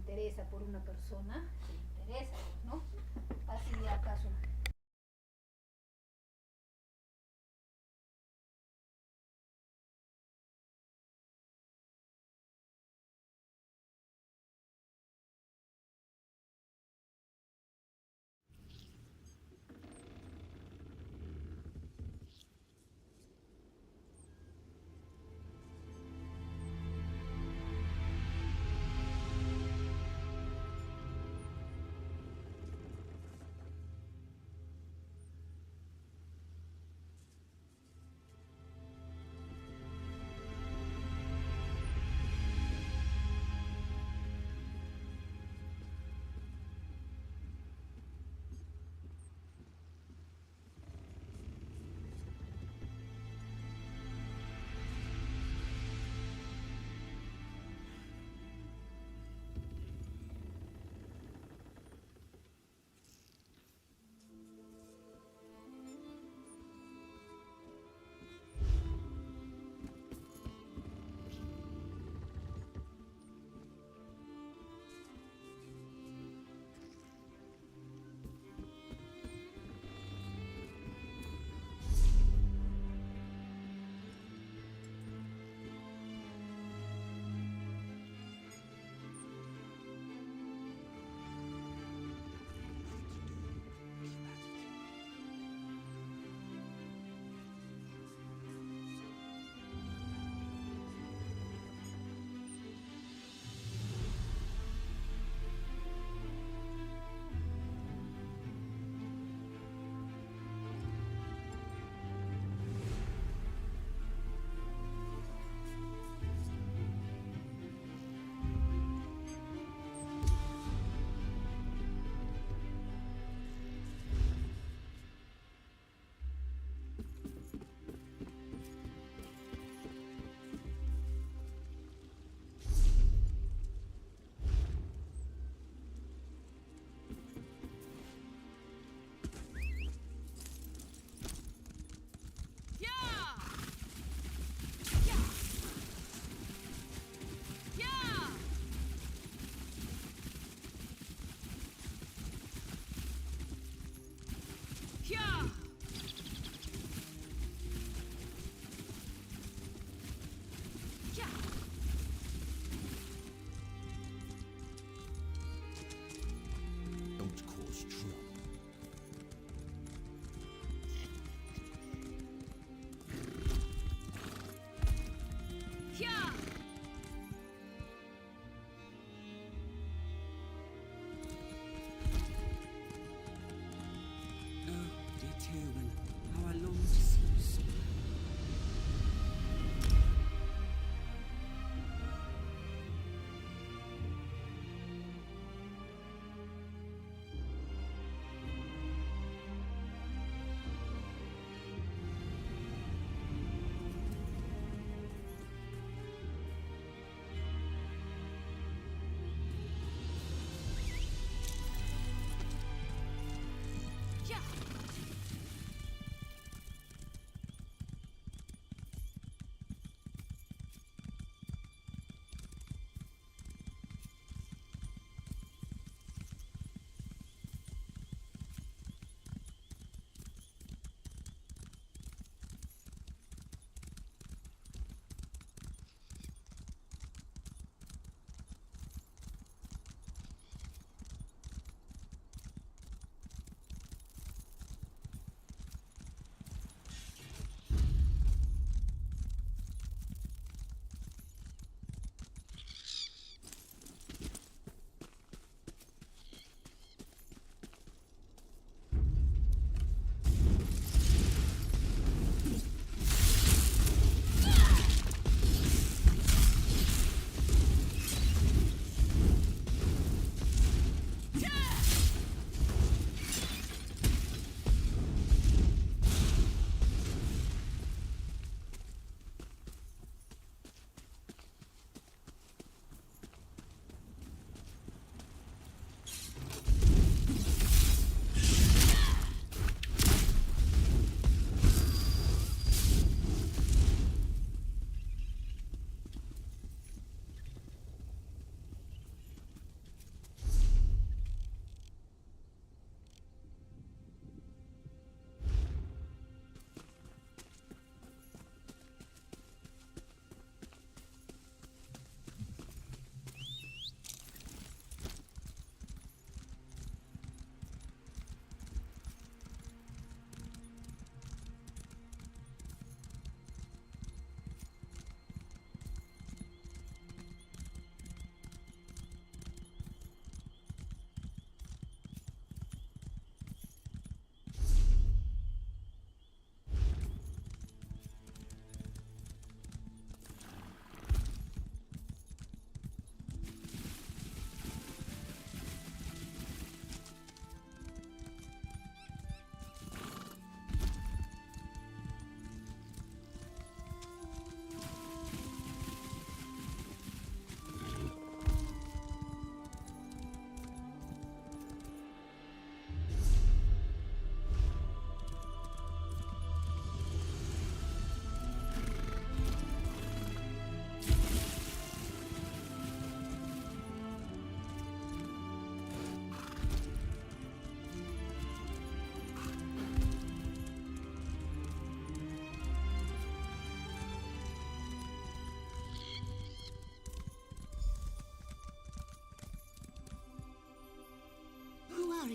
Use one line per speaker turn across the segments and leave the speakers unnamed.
interesa por una persona, se interesa, ¿no? Así acaso.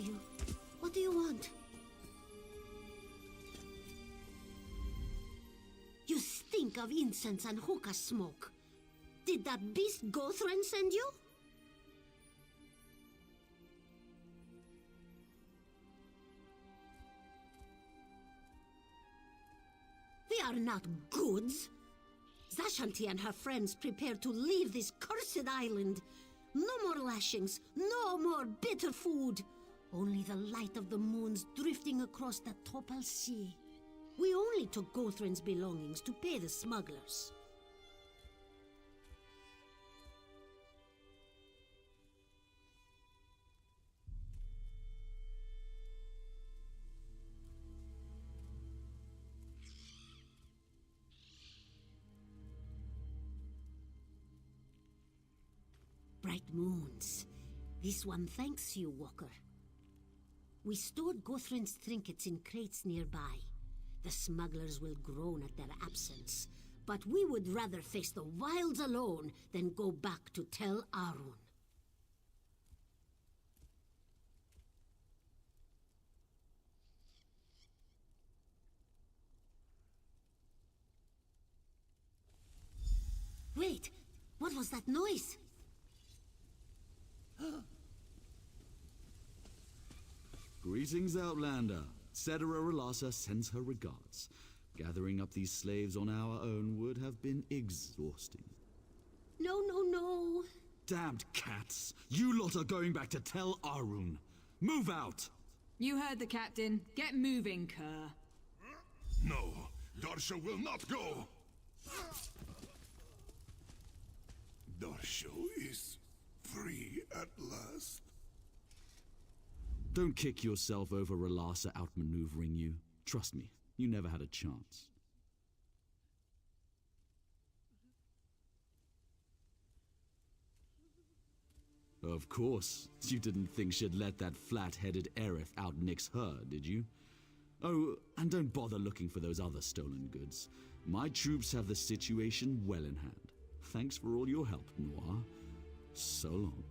you? What do you want? You stink of incense and hookah smoke. Did that beast Gothran send you? We are not goods. Zashanti and her friends prepare to leave this cursed island. No more lashings, no more bitter food. Only the light of the moons drifting across the Topal Sea. We only took Gothran's belongings to pay the smugglers. Bright moons. This one thanks you, Walker. We stored Gothran's trinkets in crates nearby. The smugglers will groan at their absence, but we would rather face the wilds alone than go back to Tel Arun. Wait, what was that noise?
Greetings, Outlander. Cedera Relasa sends her regards. Gathering up these slaves on our own would have been exhausting.
No, no, no.
Damned cats! You lot are going back to Tel Arun. Move out!
You heard the captain. Get moving, Kerr.
No, Darsha will not go! Darsha is free at last.
Don't kick yourself over Relasa outmaneuvering you. Trust me, you never had a chance. Of course. You didn't think she'd let that flat-headed Aerith out-nix her, did you? Oh, and don't bother looking for those other stolen goods. My troops have the situation well in hand. Thanks for all your help, Noir. So long.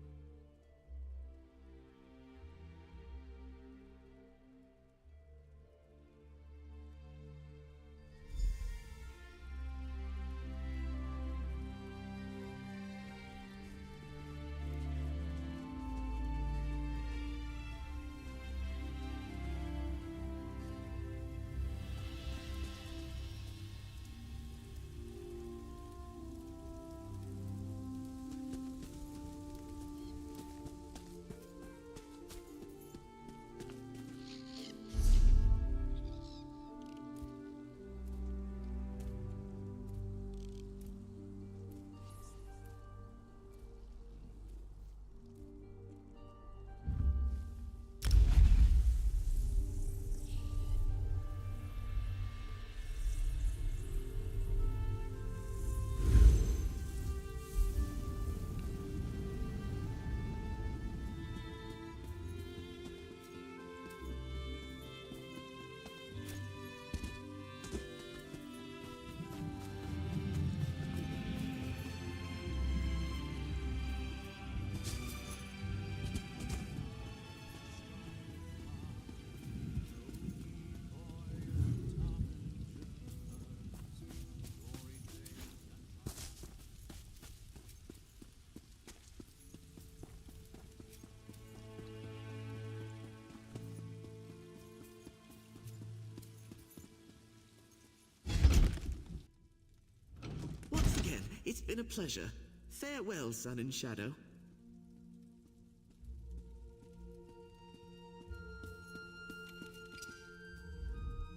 It's been a pleasure. Farewell, Sun and Shadow.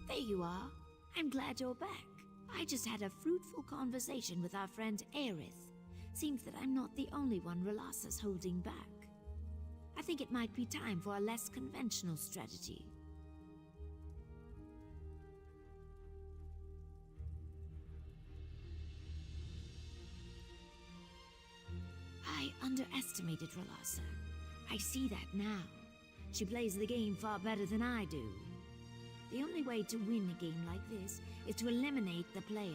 There you are. I'm glad you're back. I just had a fruitful conversation with our friend Aerith. Seems that I'm not the only one Relasa's holding back. I think it might be time for a less conventional strategy. I underestimated Relasa. I see that now. She plays the game far better than I do. The only way to win a game like this is to eliminate the player.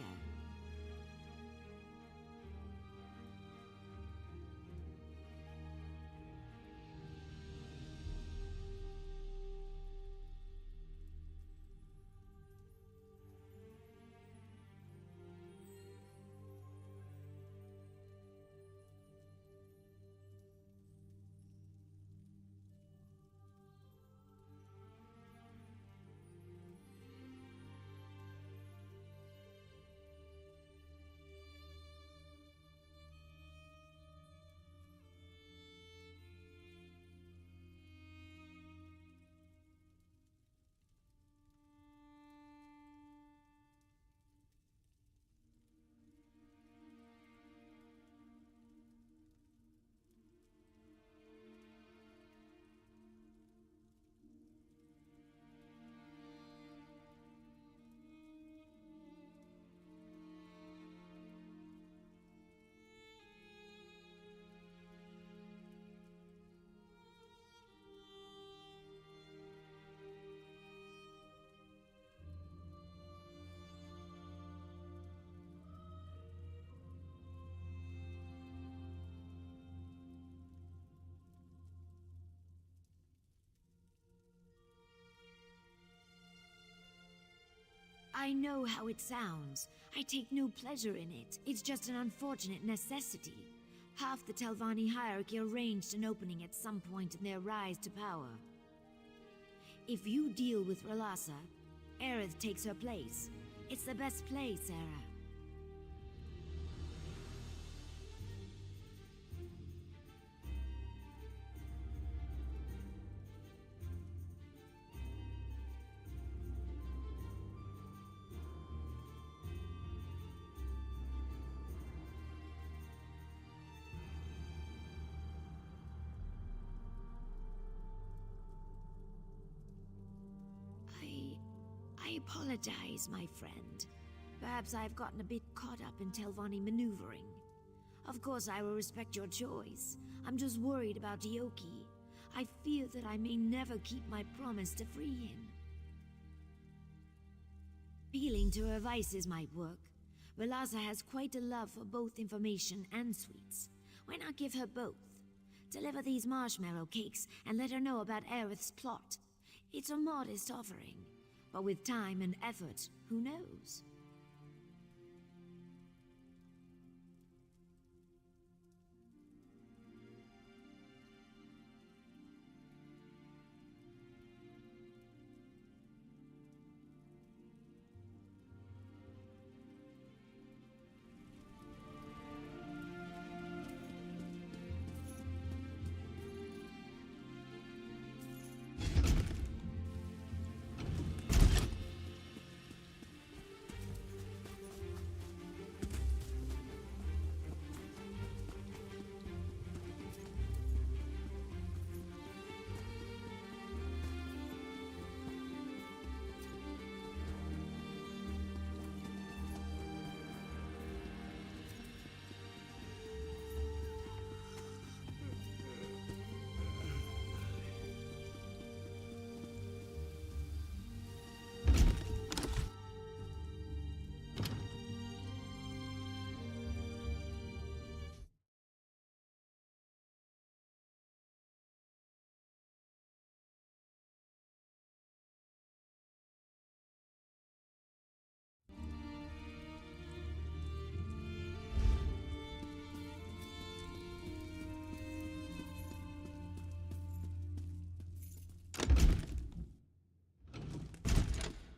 I know how it sounds. I take no pleasure in it. It's just an unfortunate necessity. Half the Telvanni hierarchy arranged an opening at some point in their rise to power. If you deal with Relasa, Aerith takes her place. It's the best place, Sarah. I apologize, my friend. Perhaps I've gotten a bit caught up in Telvanni maneuvering. Of course, I will respect your choice. I'm just worried about Yoki. I fear that I may never keep my promise to free him. Appealing to her vices might work. Relasa has quite a love for both information and sweets. Why not give her both? Deliver these marshmallow cakes and let her know about Aerith's plot. It's a modest offering. But with time and effort, who knows?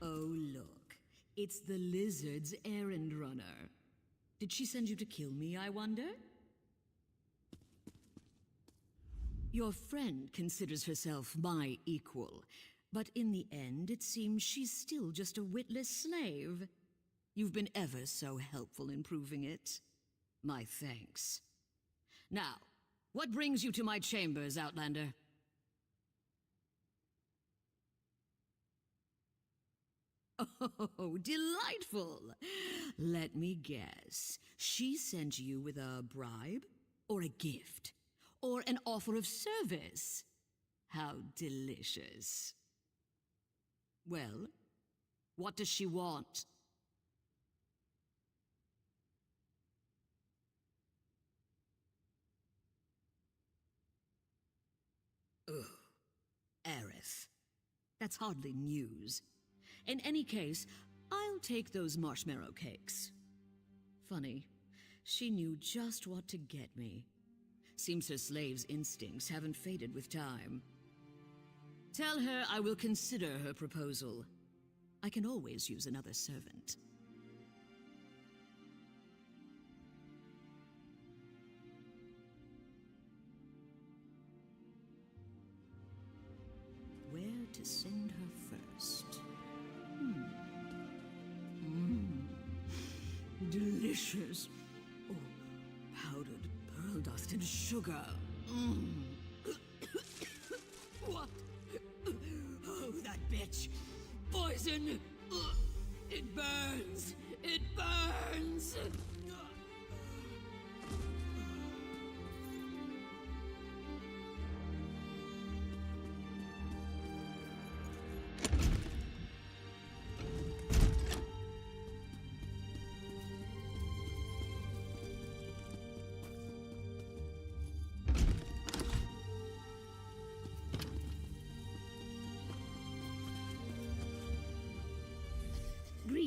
Oh, look. It's the lizard's errand runner. Did she send you to kill me, I wonder? Your friend considers herself my equal, but in the end, it seems she's still just a witless slave. You've been ever so helpful in proving it. My thanks. Now, what brings you to my chambers, Outlander? Oh, delightful! Let me guess. She sent you with a bribe? Or a gift? Or an offer of service? How delicious. Well, what does she want? Ugh. Aerith. That's hardly news. In any case, I'll take those marshmallow cakes. Funny, she knew just what to get me. Seems her slave's instincts haven't faded with time. Tell her I will consider her proposal. I can always use another servant. Where to send her first? Delicious. Oh, powdered pearl dust and sugar. What? Oh, that bitch. Poison. It burns. It burns.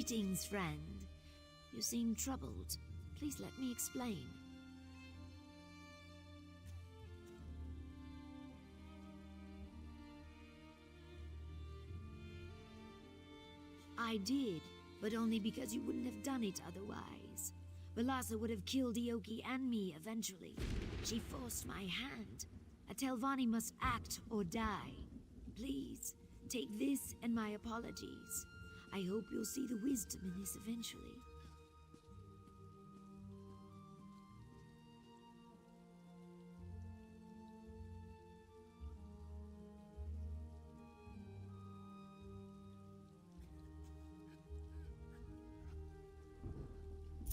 Greetings, friend. You seem troubled. Please let me explain. I did, but only because you wouldn't have done it otherwise. Velasa would have killed Ioki and me eventually. She forced my hand. A Telvanni must act or die. Please, take this and my apologies. I hope you'll see the wisdom in this eventually.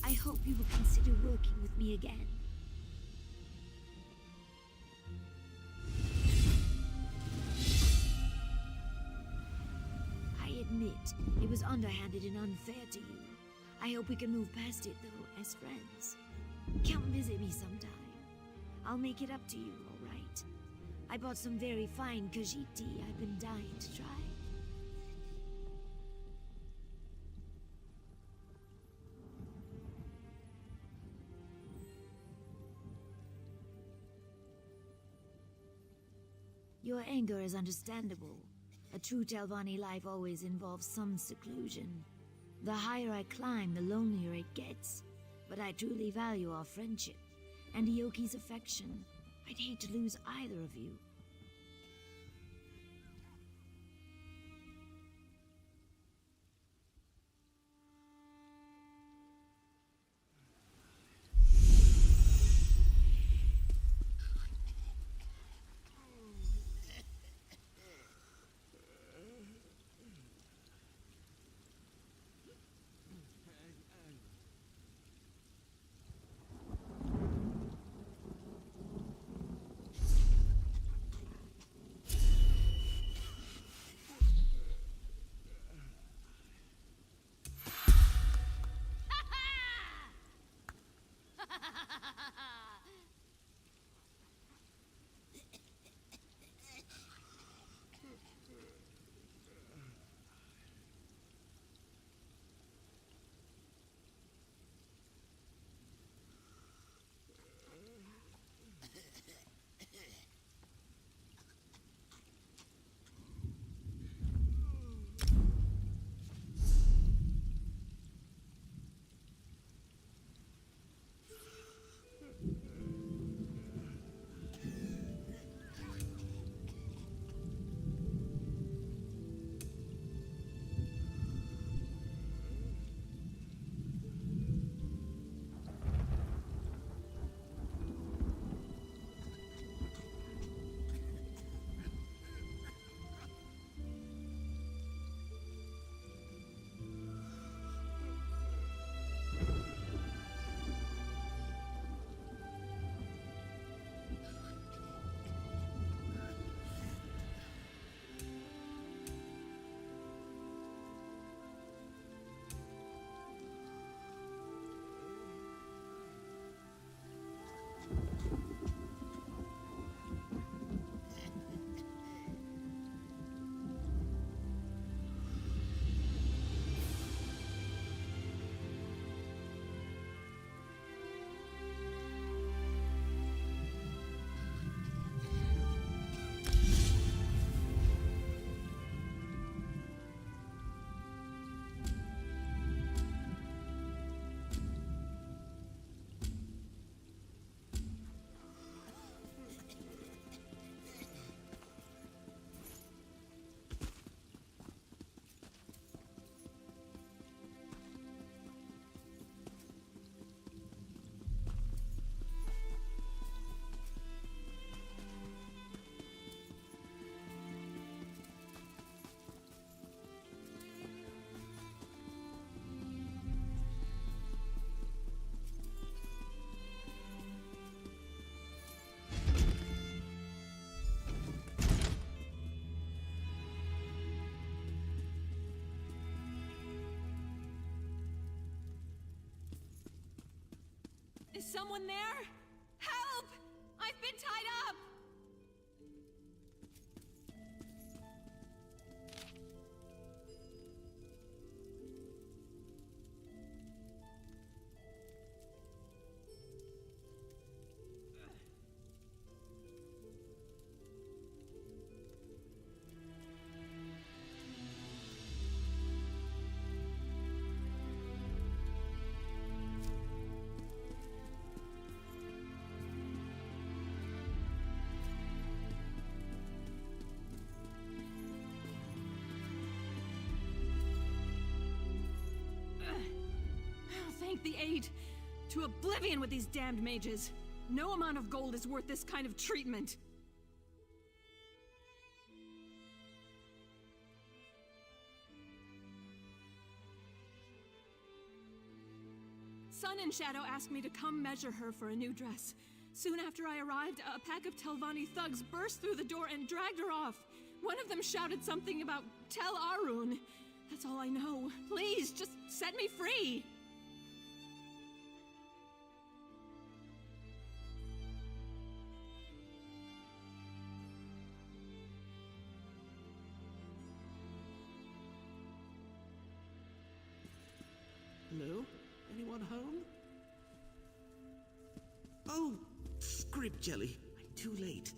I hope you will consider working with me again. I admit, it was underhanded and unfair to you. I hope we can move past it, though, as friends. Come visit me sometime. I'll make it up to you, all right? I bought some very fine Khajiit tea I've been dying to try. Your anger is understandable. A true Telvanni life always involves some seclusion. The higher I climb, the lonelier it gets. But I truly value our friendship, and Ioki's affection. I'd hate to lose either of you.
Is someone there? Help! I've been tied up! sent the aid. To oblivion with these damned mages. No amount of gold is worth this kind of treatment. Sun and Shadow asked me to come measure her for a new dress. Soon after I arrived, a pack of Telvanni thugs burst through the door and dragged her off. One of them shouted something about Tel Arun. That's all I know. Please, just set me free!
Hello? Anyone home? Oh, scrib jelly. I'm too late.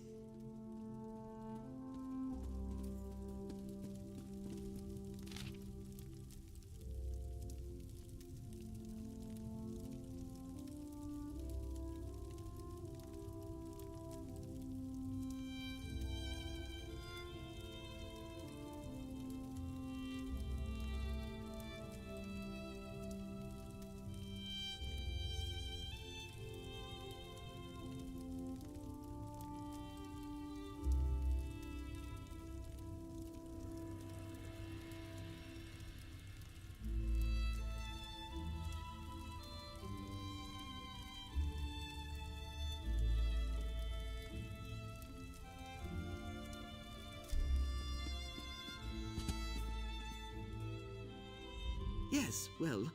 Yes, well,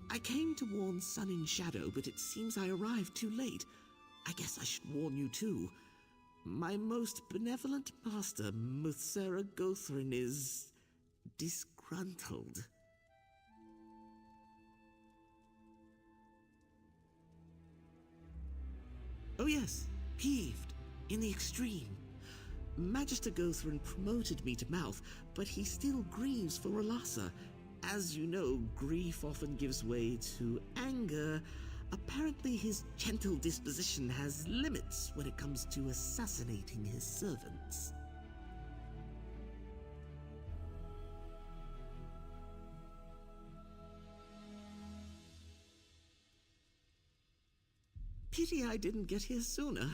I came to warn Sun and Shadow, but it seems I arrived too late. I guess I should warn you too. My most benevolent master, Muthsera Gothrin, is disgruntled. Oh yes, peeved, in the extreme. Magister Gothrin promoted me to mouth, but he still grieves for Rolassa. As you know, grief often gives way to anger. Apparently his gentle disposition has limits when it comes to assassinating his servants. Pity I didn't get here sooner.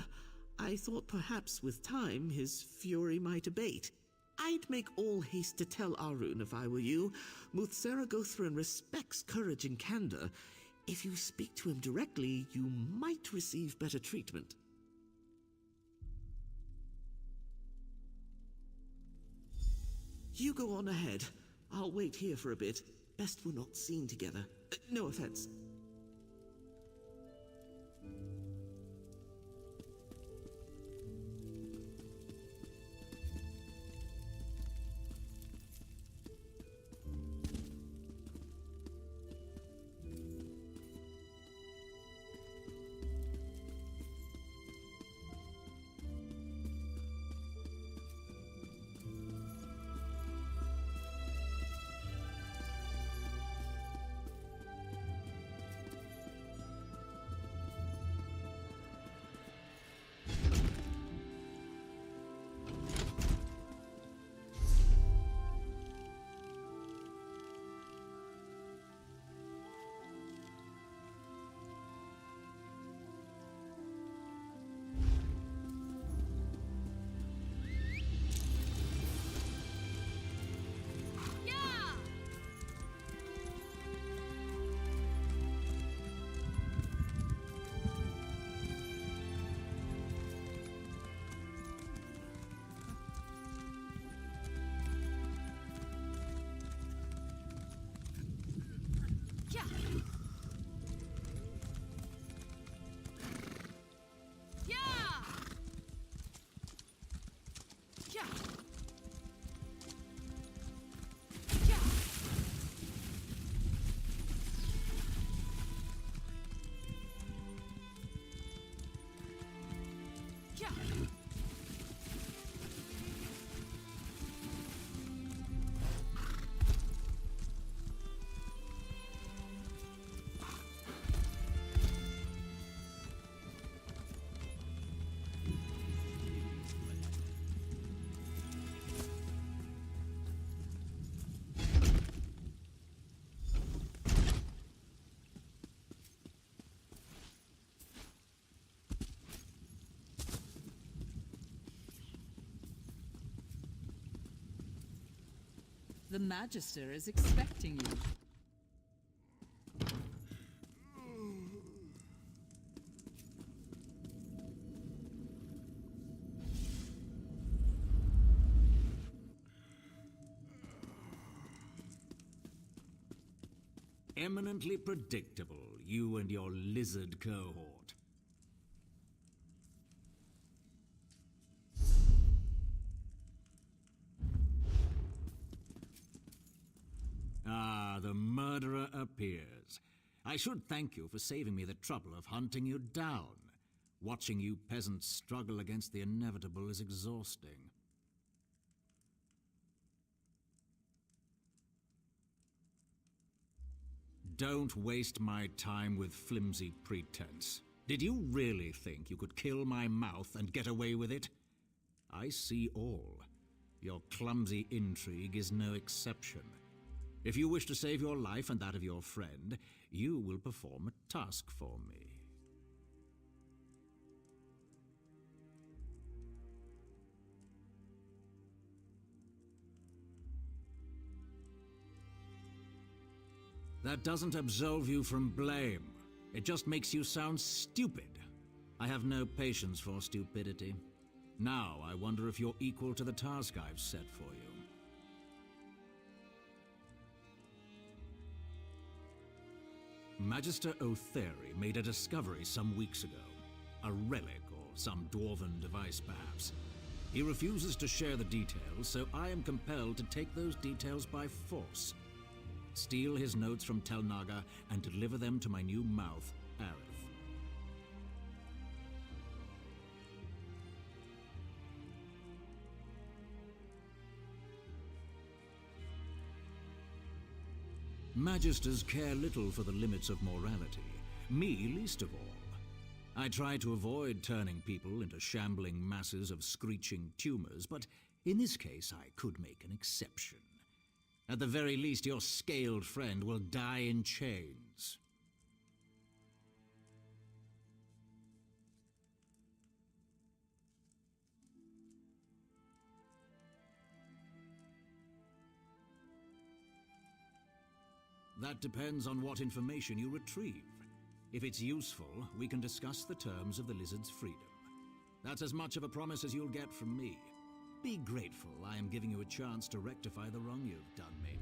I thought perhaps with time his fury might abate. I'd make all haste to tell Arun if I were you. Muthsera Gothrin respects courage and candor. If you speak to him directly, you might receive better treatment. You go on ahead. I'll wait here for a bit. Best we're not seen together. No offense.
The Magister is expecting you.
Eminently predictable, you and your lizard cohort. Ah, the murderer appears. I should thank you for saving me the trouble of hunting you down. Watching you peasants struggle against the inevitable is exhausting. Don't waste my time with flimsy pretense. Did you really think you could kill my mouth and get away with it? I see all. Your clumsy intrigue is no exception. If you wish to save your life and that of your friend, you will perform a task for me. That doesn't absolve you from blame. It just makes you sound stupid. I have no patience for stupidity. Now I wonder if you're equal to the task I've set for you. Magister O'Thery made a discovery some weeks ago. A relic, or some dwarven device perhaps. He refuses to share the details, so I am compelled to take those details by force. Steal his notes from Telnaga and deliver them to my new mouth, Aerith. Magisters care little for the limits of morality, me least of all. I try to avoid turning people into shambling masses of screeching tumors, but in this case I could make an exception. At the very least, your scaled friend will die in chains. That depends on what information you retrieve. If it's useful, we can discuss the terms of the lizard's freedom. That's as much of a promise as you'll get from me. Be grateful I am giving you a chance to rectify the wrong you've done me.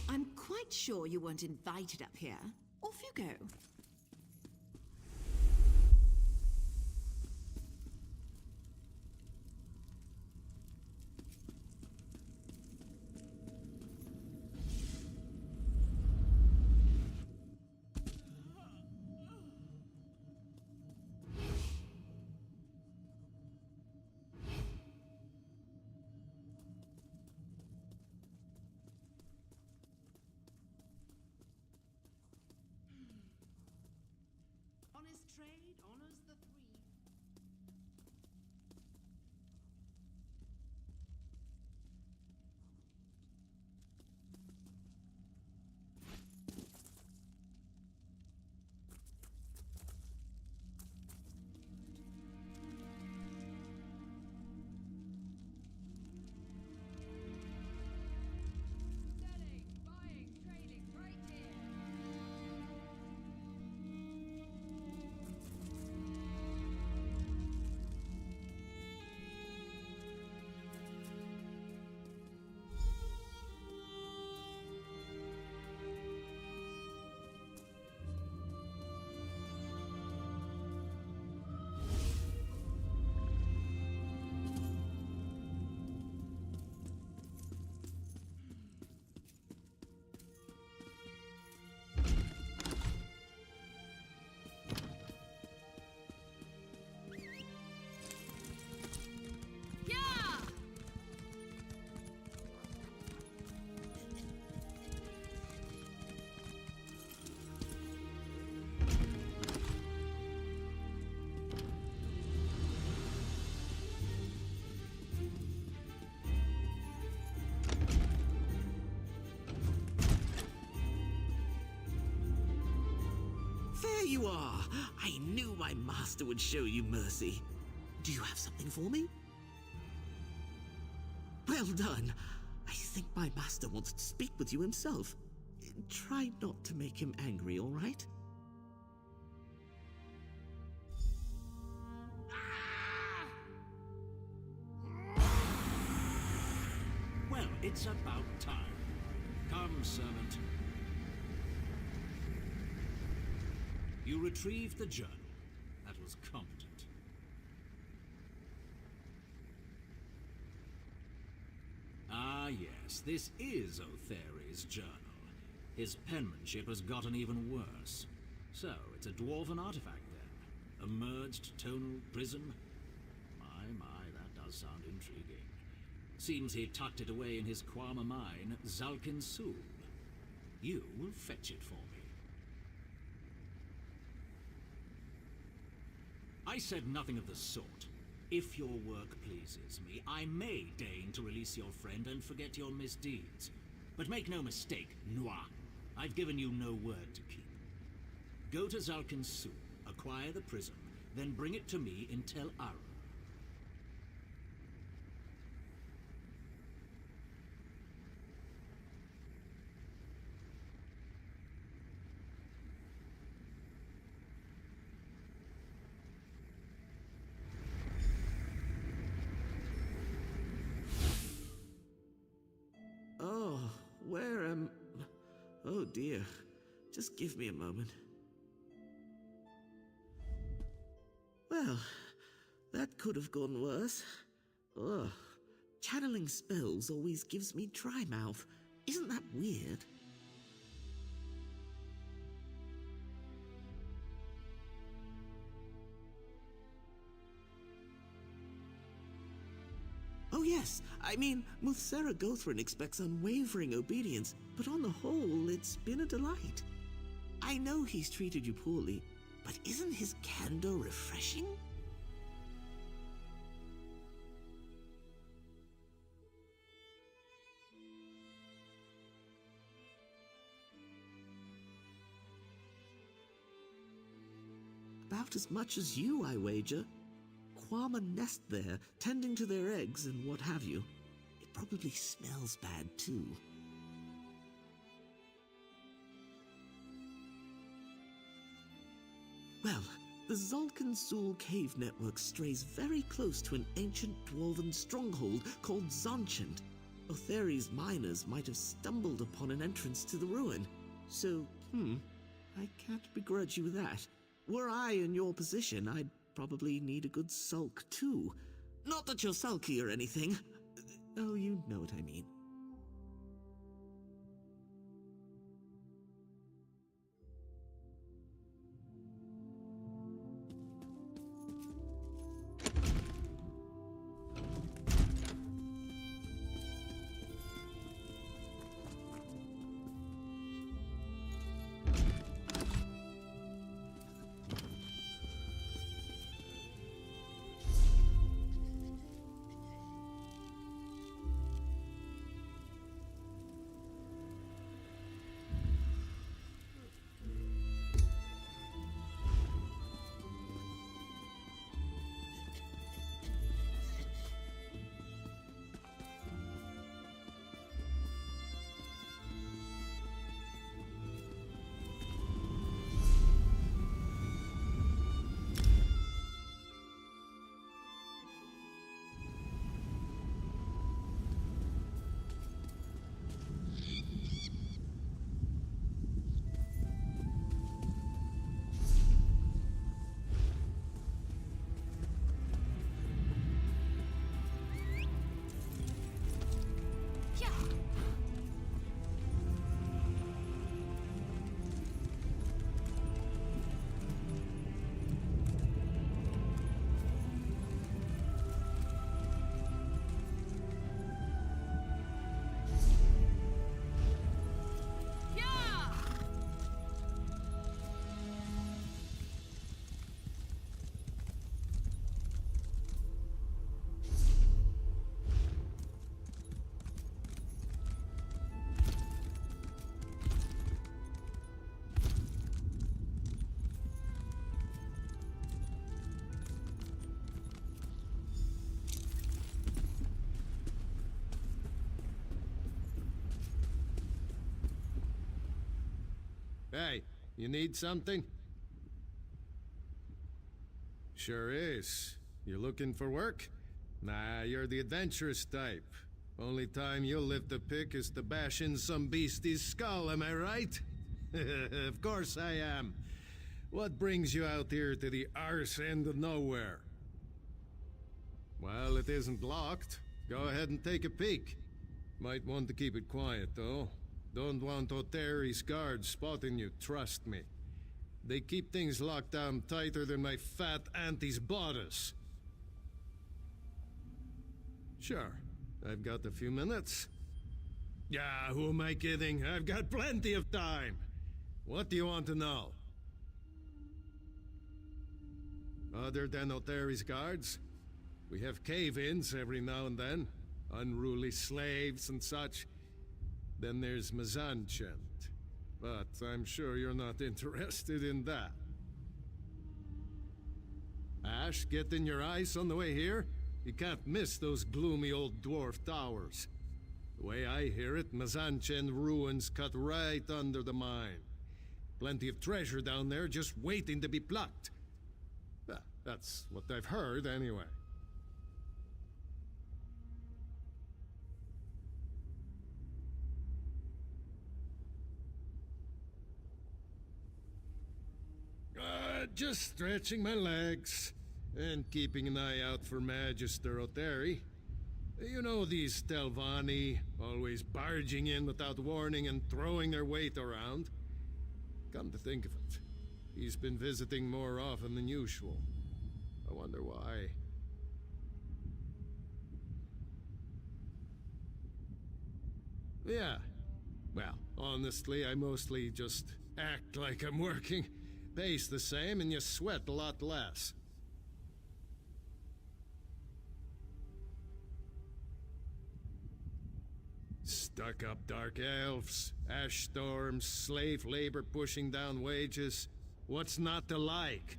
I'm quite sure you weren't invited up here. Off you go.
there you are! I knew my master would show you mercy. Do you have something for me? Well done. I think my master wants to speak with you himself. Try not to make him angry, all right?
Well, it's about time. Come, servant. You retrieved the journal. That was competent. Ah, yes, this is Otheri's journal. His penmanship has gotten even worse. So, it's a dwarven artifact then. A merged tonal prism? My, that does sound intriguing. Seems he tucked it away in his Kwama mine, Zalkin Sul. You will fetch it for me. I said nothing of the sort. If your work pleases me, I may deign to release your friend and forget your misdeeds. But make no mistake, Noir. I've given you no word to keep. Go to Zalkin Sul, acquire the prism, then bring it to me in Tel Ara.
Oh, where am... Oh dear. Just give me a moment. Well, that could have gone worse. Ugh. Channeling spells always gives me dry mouth. Isn't that weird? Oh yes, I mean, Muthsera Gothrin expects unwavering obedience, but on the whole, it's been a delight. I know he's treated you poorly, but isn't his candor refreshing? About as much as you, I wager. Kwama nest there, tending to their eggs and what have you. It probably smells bad, too. Well, the Zalkin Sul cave network strays very close to an ancient dwarven stronghold called Zonchant. Otheri's miners might have stumbled upon an entrance to the ruin. So, I can't begrudge you that. Were I in your position, I'd probably need a good sulk, too. Not that you're sulky or anything. Oh, you know what I mean.
Hey, you need something? Sure is. You looking for work? Nah, you're the adventurous type. Only time you'll lift a pick is to bash in some beastie's skull, am I right? Of course I am. What brings you out here to the arse end of nowhere? Well, it isn't locked. Go ahead and take a peek. Might want to keep it quiet, though. Don't want O'Terry's guards spotting you, trust me. They keep things locked down tighter than my fat auntie's bodice. Sure, I've got a few minutes. Yeah, who am I kidding? I've got plenty of time. What do you want to know? Other than O'Terry's guards, we have cave-ins every now and then. Unruly slaves and such. Then there's Mazanchent. But I'm sure you're not interested in that. Ash, getting your ice on the way here? You can't miss those gloomy old dwarf towers. The way I hear it, Mazanchent ruins cut right under the mine. Plenty of treasure down there just waiting to be plucked. That's what I've heard, anyway. Just stretching my legs and keeping an eye out for Magister O'Terry. You know these Telvanni, always barging in without warning and throwing their weight around. Come to think of it, he's been visiting more often than usual. I wonder why. Yeah. Well, honestly, I mostly just act like I'm working. Pace the same and you sweat a lot less. Stuck-up dark elves, ash storms, slave labor pushing down wages. What's not to like?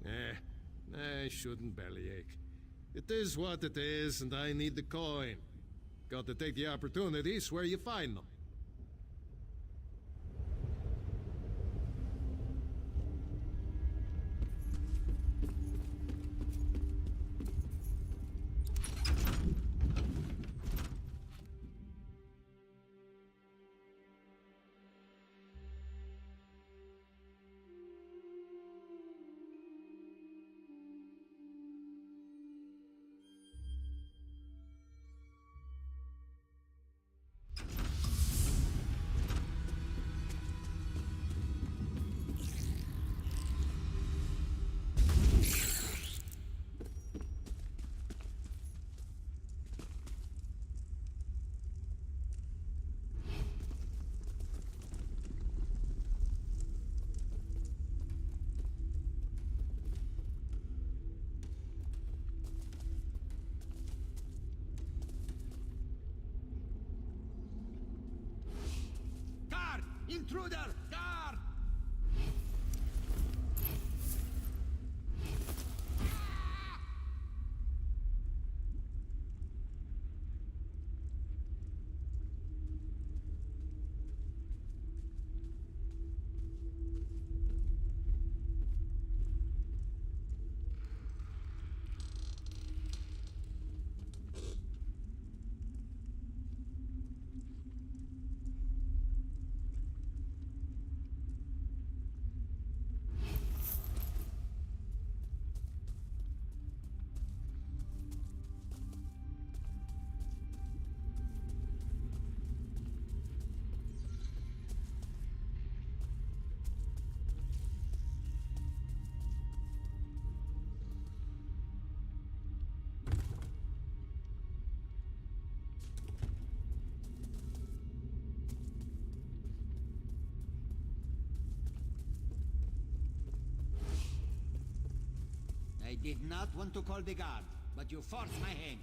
I shouldn't bellyache. It is what it is, and I need the coin. Got to take the opportunities where you find them.
Intruder! Guard!
I did not want to call the guard, but you forced my hand.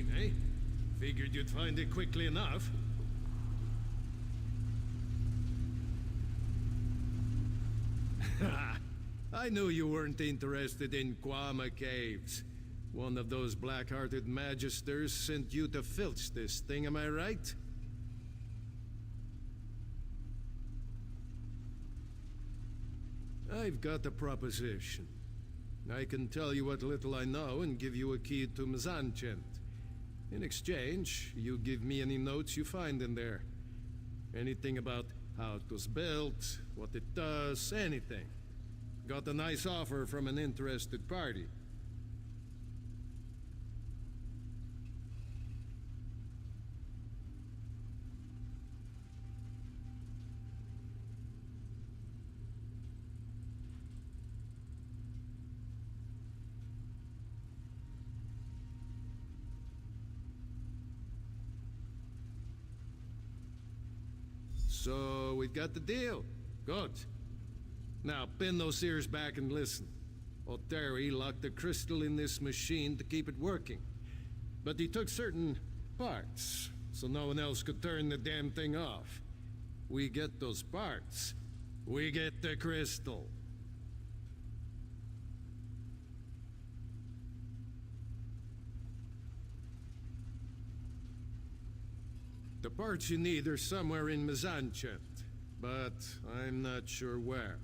machine, eh? Figured you'd find it quickly enough. I knew you weren't interested in Kwama Caves. One of those black-hearted magisters sent you to filch this thing, am I right? I've got a proposition. I can tell you what little I know and give you a key to Mzanchent. In exchange, you give me any notes you find in there. Anything about how it was built, what it does, anything. Got a nice offer from an interested party. So, we got the deal. Good. Now, pin those ears back and listen. Oteri locked the crystal in this machine to keep it working. But he took certain parts, so no one else could turn the damn thing off. We get those parts. We get the crystal. The parts you need are somewhere in Mzanchent, but I'm not sure where.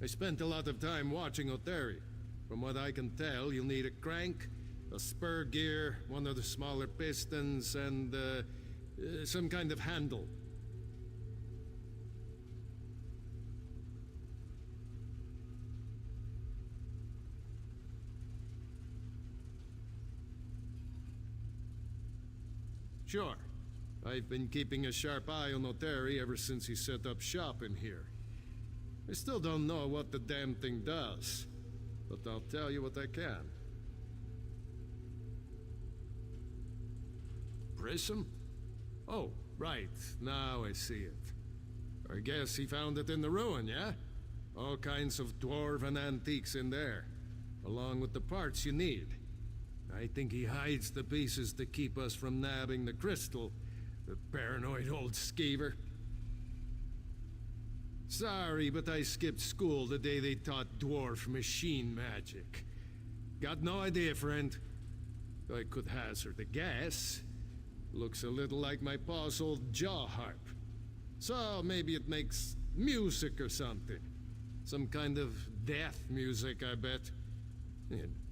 I spent a lot of time watching Oteri. From what I can tell, you'll need a crank, a spur gear, one of the smaller pistons, and some kind of handle. Sure. I've been keeping a sharp eye on Oteri ever since he set up shop in here. I still don't know what the damn thing does, but I'll tell you what I can. Prism? Oh, right. Now I see it. I guess he found it in the ruin, yeah? All kinds of dwarven antiques in there, along with the parts you need. I think he hides the pieces to keep us from nabbing the crystal. The paranoid old skeever. Sorry, but I skipped school the day they taught dwarf machine magic. Got no idea, friend. I could hazard a guess. Looks a little like my pa's old jaw harp. So maybe it makes music or something. Some kind of death music, I bet.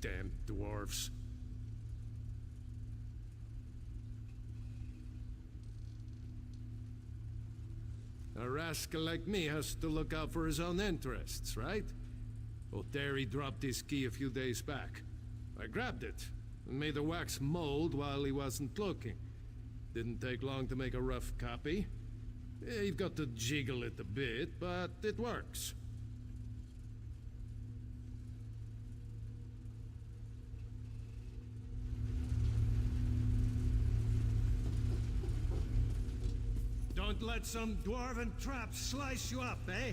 Damn dwarfs. A rascal like me has to look out for his own interests, right? Oteri dropped his key a few days back. I grabbed it and made a wax mold while he wasn't looking. Didn't take long to make a rough copy. You've got to jiggle it a bit, but it works. Don't let some dwarven trap slice you up, eh?